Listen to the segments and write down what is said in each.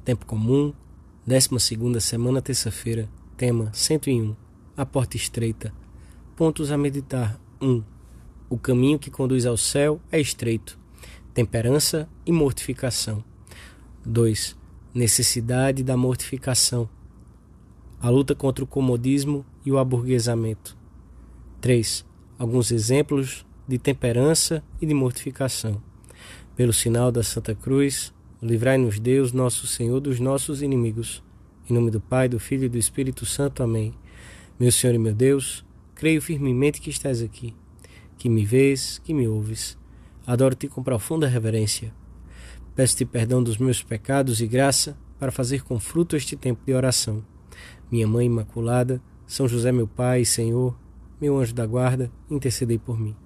Tempo comum, 12ª semana, terça-feira. Tema 101. A porta estreita. Pontos a meditar. 1. O caminho que conduz ao céu é estreito. Temperança e mortificação. 2. Necessidade da mortificação. A luta contra o comodismo e o aburguesamento. 3. Alguns exemplos de temperança e de mortificação. Pelo sinal da Santa Cruz, livrai-nos Deus, nosso Senhor, dos nossos inimigos. Em nome do Pai, do Filho e do Espírito Santo. Amém. Meu Senhor e meu Deus, creio firmemente que estás aqui, que me vês, que me ouves. Adoro-te com profunda reverência. Peço-te perdão dos meus pecados e graça para fazer com fruto este tempo de oração. Minha Mãe Imaculada, São José meu Pai e Senhor, meu anjo da guarda, intercedei por mim.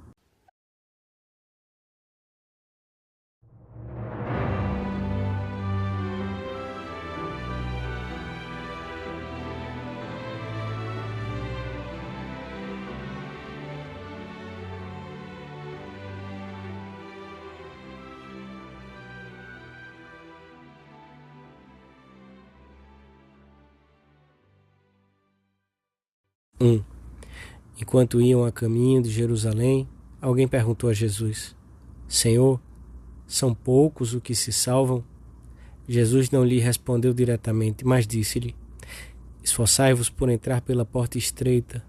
Enquanto iam a caminho de Jerusalém, alguém perguntou a Jesus: Senhor, são poucos os que se salvam? Jesus não lhe respondeu diretamente, mas disse-lhe: Esforçai-vos por entrar pela porta estreita,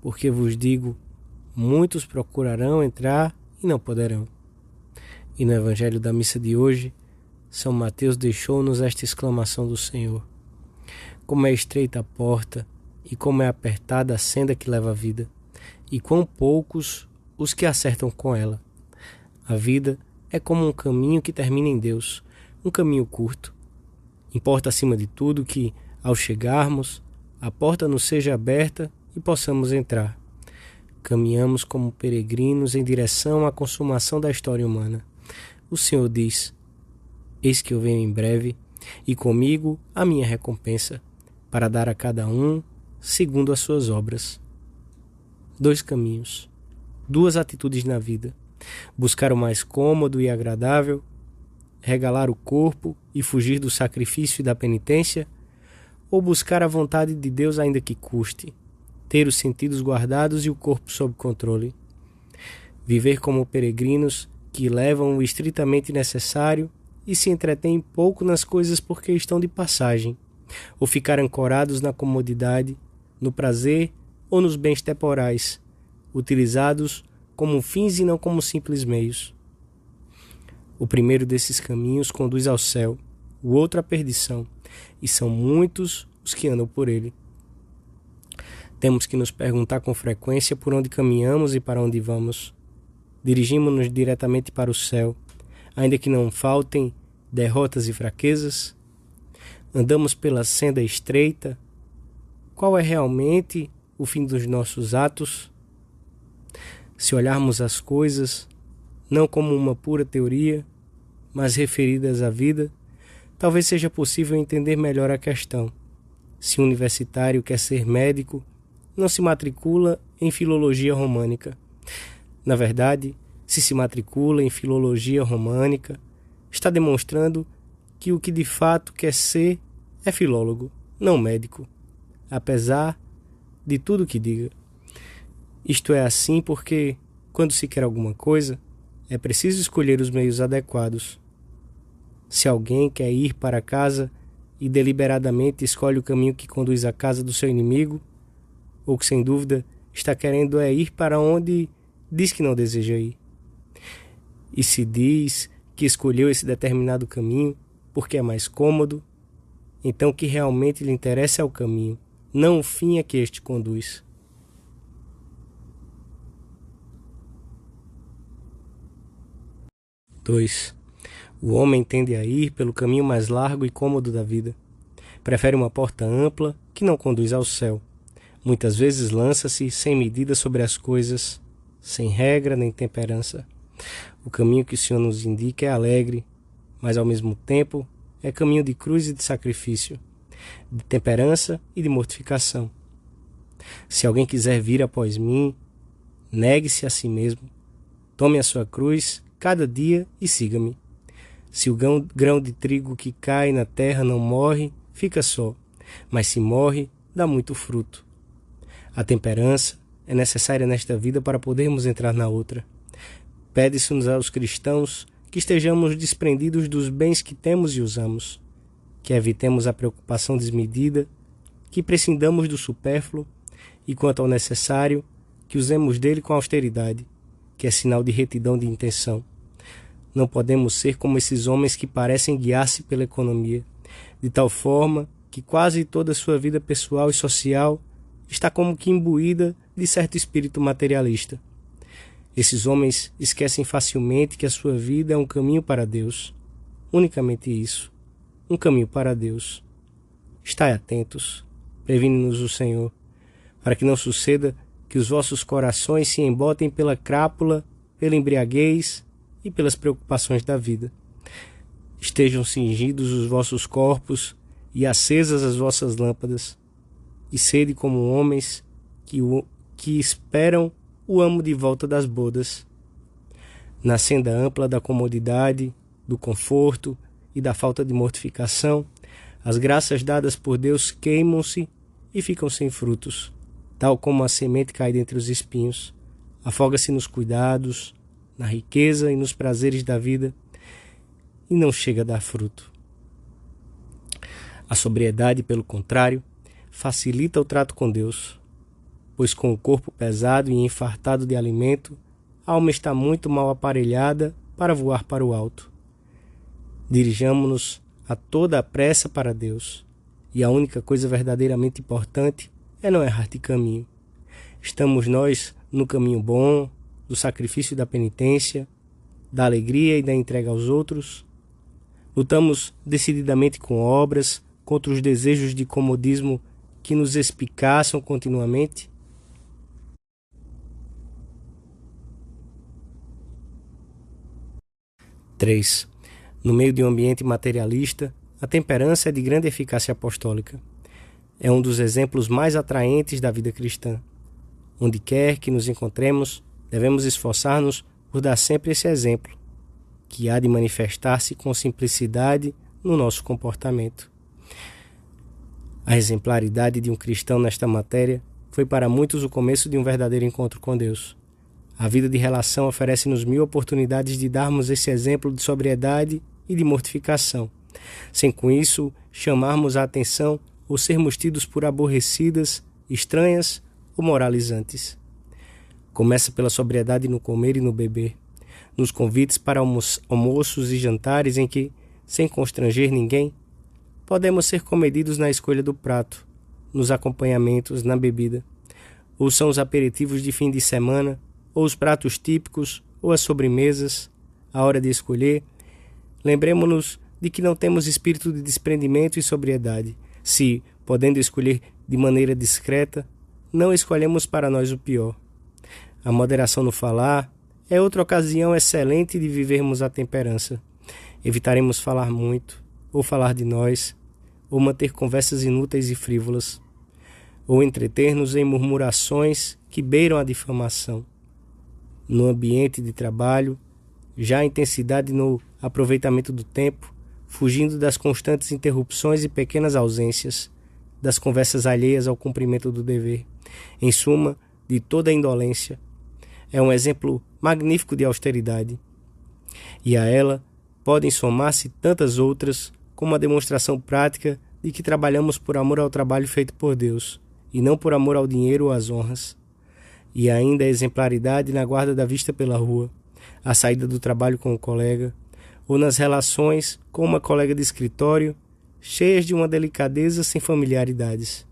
porque vos digo, muitos procurarão entrar e não poderão. E no Evangelho da missa de hoje, São Mateus deixou-nos esta exclamação do Senhor: Como é estreita a porta, e como é apertada a senda que leva à vida, e quão poucos os que acertam com ela. A vida é como um caminho que termina em Deus, um caminho curto. Importa acima de tudo que, ao chegarmos, a porta nos seja aberta e possamos entrar. Caminhamos como peregrinos em direção à consumação da história humana. O Senhor diz: Eis que eu venho em breve, e comigo a minha recompensa, para dar a cada um segundo as suas obras. 2 caminhos, 2 atitudes na vida: buscar o mais cômodo e agradável, regalar o corpo e fugir do sacrifício e da penitência, ou buscar a vontade de Deus ainda que custe, ter os sentidos guardados e o corpo sob controle. Viver como peregrinos que levam o estritamente necessário e se entretêm pouco nas coisas porque estão de passagem, ou ficar ancorados na comodidade, no prazer ou nos bens temporais, utilizados como fins e não como simples meios. O primeiro desses caminhos conduz ao céu, o outro à perdição, e são muitos os que andam por ele. Temos que nos perguntar com frequência por onde caminhamos e para onde vamos. Dirigimos-nos diretamente para o céu, ainda que não faltem derrotas e fraquezas? Andamos pela senda estreita? Qual é realmente o fim dos nossos atos? Se olharmos as coisas não como uma pura teoria, mas referidas à vida, talvez seja possível entender melhor a questão. Se um universitário quer ser médico, não se matricula em filologia românica. Na verdade, se matricula em filologia românica, está demonstrando que o que de fato quer ser é filólogo, não médico, apesar de tudo que diga. Isto é assim porque, quando se quer alguma coisa, é preciso escolher os meios adequados. Se alguém quer ir para casa e deliberadamente escolhe o caminho que conduz à casa do seu inimigo, ou que sem dúvida está querendo ir para onde diz que não deseja ir. E se diz que escolheu esse determinado caminho porque é mais cômodo, então o que realmente lhe interessa é o caminho, não o fim a que este conduz. O homem tende a ir pelo caminho mais largo e cômodo da vida. Prefere uma porta ampla que não conduz ao céu. Muitas vezes lança-se sem medida sobre as coisas, sem regra nem temperança. O caminho que o Senhor nos indica é alegre, mas ao mesmo tempo é caminho de cruz e de sacrifício, de temperança e de mortificação. Se alguém quiser vir após mim, negue-se a si mesmo, tome a sua cruz cada dia e siga-me. Se o grão de trigo que cai na terra não morre, fica só, mas se morre, dá muito fruto. A temperança é necessária nesta vida para podermos entrar na outra. Pede-se-nos aos cristãos que estejamos desprendidos dos bens que temos e usamos, que evitemos a preocupação desmedida, que prescindamos do supérfluo e, quanto ao necessário, que usemos dele com austeridade, que é sinal de retidão de intenção. Não podemos ser como esses homens que parecem guiar-se pela economia, de tal forma que quase toda a sua vida pessoal e social está como que imbuída de certo espírito materialista. Esses homens esquecem facilmente que a sua vida é um caminho para Deus. Unicamente isso, um caminho para Deus. Estai atentos, previne-nos o Senhor, para que não suceda que os vossos corações se embotem pela crápula, pela embriaguez e pelas preocupações da vida. Estejam cingidos os vossos corpos e acesas as vossas lâmpadas, e sede como homens que esperam o amo de volta das bodas. Na senda ampla da comodidade, do conforto e da falta de mortificação, as graças dadas por Deus queimam-se e ficam sem frutos, tal como a semente cai dentre os espinhos, afoga-se nos cuidados, na riqueza e nos prazeres da vida, e não chega a dar fruto. A sobriedade, pelo contrário, facilita o trato com Deus, pois com o corpo pesado e enfartado de alimento, a alma está muito mal aparelhada para voar para o alto. Dirijamo-nos a toda a pressa para Deus, e a única coisa verdadeiramente importante é não errar de caminho. Estamos nós no caminho bom, do sacrifício e da penitência, da alegria e da entrega aos outros. Lutamos decididamente com obras, contra os desejos de comodismo que nos espicaçam continuamente. Três. No meio de um ambiente materialista, a temperança é de grande eficácia apostólica. É um dos exemplos mais atraentes da vida cristã. Onde quer que nos encontremos, devemos esforçar-nos por dar sempre esse exemplo, que há de manifestar-se com simplicidade no nosso comportamento. A exemplaridade de um cristão nesta matéria foi para muitos o começo de um verdadeiro encontro com Deus. A vida de relação oferece-nos 1000 oportunidades de darmos esse exemplo de sobriedade e de mortificação, sem com isso chamarmos a atenção ou sermos tidos por aborrecidas, estranhas ou moralizantes. Começa pela sobriedade no comer e no beber, nos convites para almoços e jantares em que, sem constranger ninguém, podemos ser comedidos na escolha do prato, nos acompanhamentos, na bebida. Ou são os aperitivos de fim de semana, ou os pratos típicos, ou as sobremesas, a hora de escolher. Lembremos-nos de que não temos espírito de desprendimento e sobriedade, se, podendo escolher de maneira discreta, não escolhemos para nós o pior. A moderação no falar é outra ocasião excelente de vivermos a temperança. Evitaremos falar muito, ou falar de nós, ou manter conversas inúteis e frívolas, ou entreter-nos em murmurações que beiram a difamação. No ambiente de trabalho, já a intensidade no aproveitamento do tempo, fugindo das constantes interrupções e pequenas ausências, das conversas alheias ao cumprimento do dever, em suma, de toda a indolência. É um exemplo magnífico de austeridade. E a ela podem somar-se tantas outras, como a demonstração prática de que trabalhamos por amor ao trabalho feito por Deus, e não por amor ao dinheiro ou às honras. E ainda a exemplaridade na guarda da vista pela rua, a saída do trabalho com o colega, ou nas relações com uma colega de escritório, cheias de uma delicadeza sem familiaridades.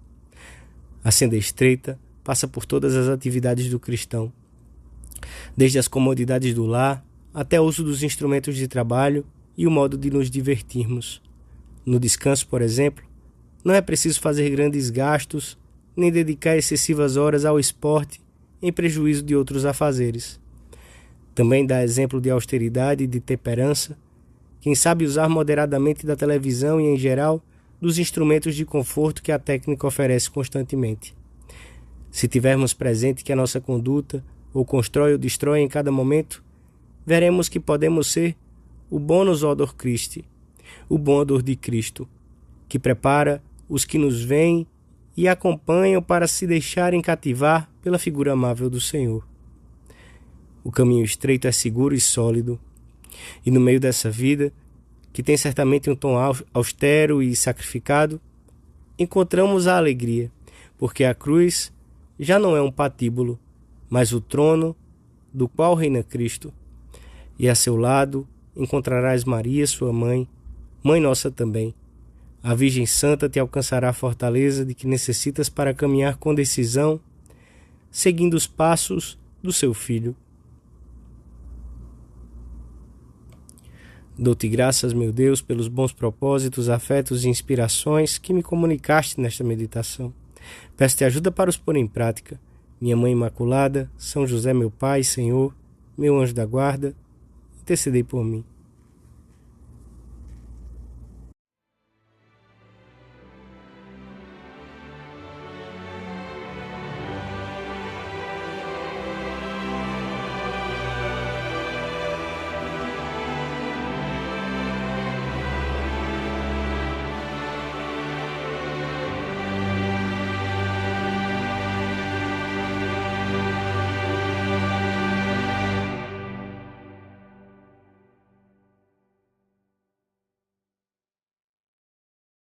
A senda estreita passa por todas as atividades do cristão, desde as comodidades do lar até o uso dos instrumentos de trabalho e o modo de nos divertirmos. No descanso, por exemplo, não é preciso fazer grandes gastos nem dedicar excessivas horas ao esporte em prejuízo de outros afazeres. Também dá exemplo de austeridade e de temperança quem sabe usar moderadamente da televisão e, em geral, dos instrumentos de conforto que a técnica oferece constantemente. Se tivermos presente que a nossa conduta ou constrói ou destrói em cada momento, veremos que podemos ser o bonus odor Christi, o bom odor de Cristo, que prepara os que nos veem e acompanham para se deixarem cativar pela figura amável do Senhor. O caminho estreito é seguro e sólido, e no meio dessa vida, que tem certamente um tom austero e sacrificado, encontramos a alegria, porque a cruz já não é um patíbulo, mas o trono do qual reina Cristo, e a seu lado encontrarás Maria, sua mãe, mãe nossa também. A Virgem Santa te alcançará a fortaleza de que necessitas para caminhar com decisão, seguindo os passos do seu Filho. Dou-te graças, meu Deus, pelos bons propósitos, afetos e inspirações que me comunicaste nesta meditação. Peço-te ajuda para os pôr em prática. Minha Mãe Imaculada, São José, meu Pai, Senhor, meu anjo da guarda, intercedei por mim.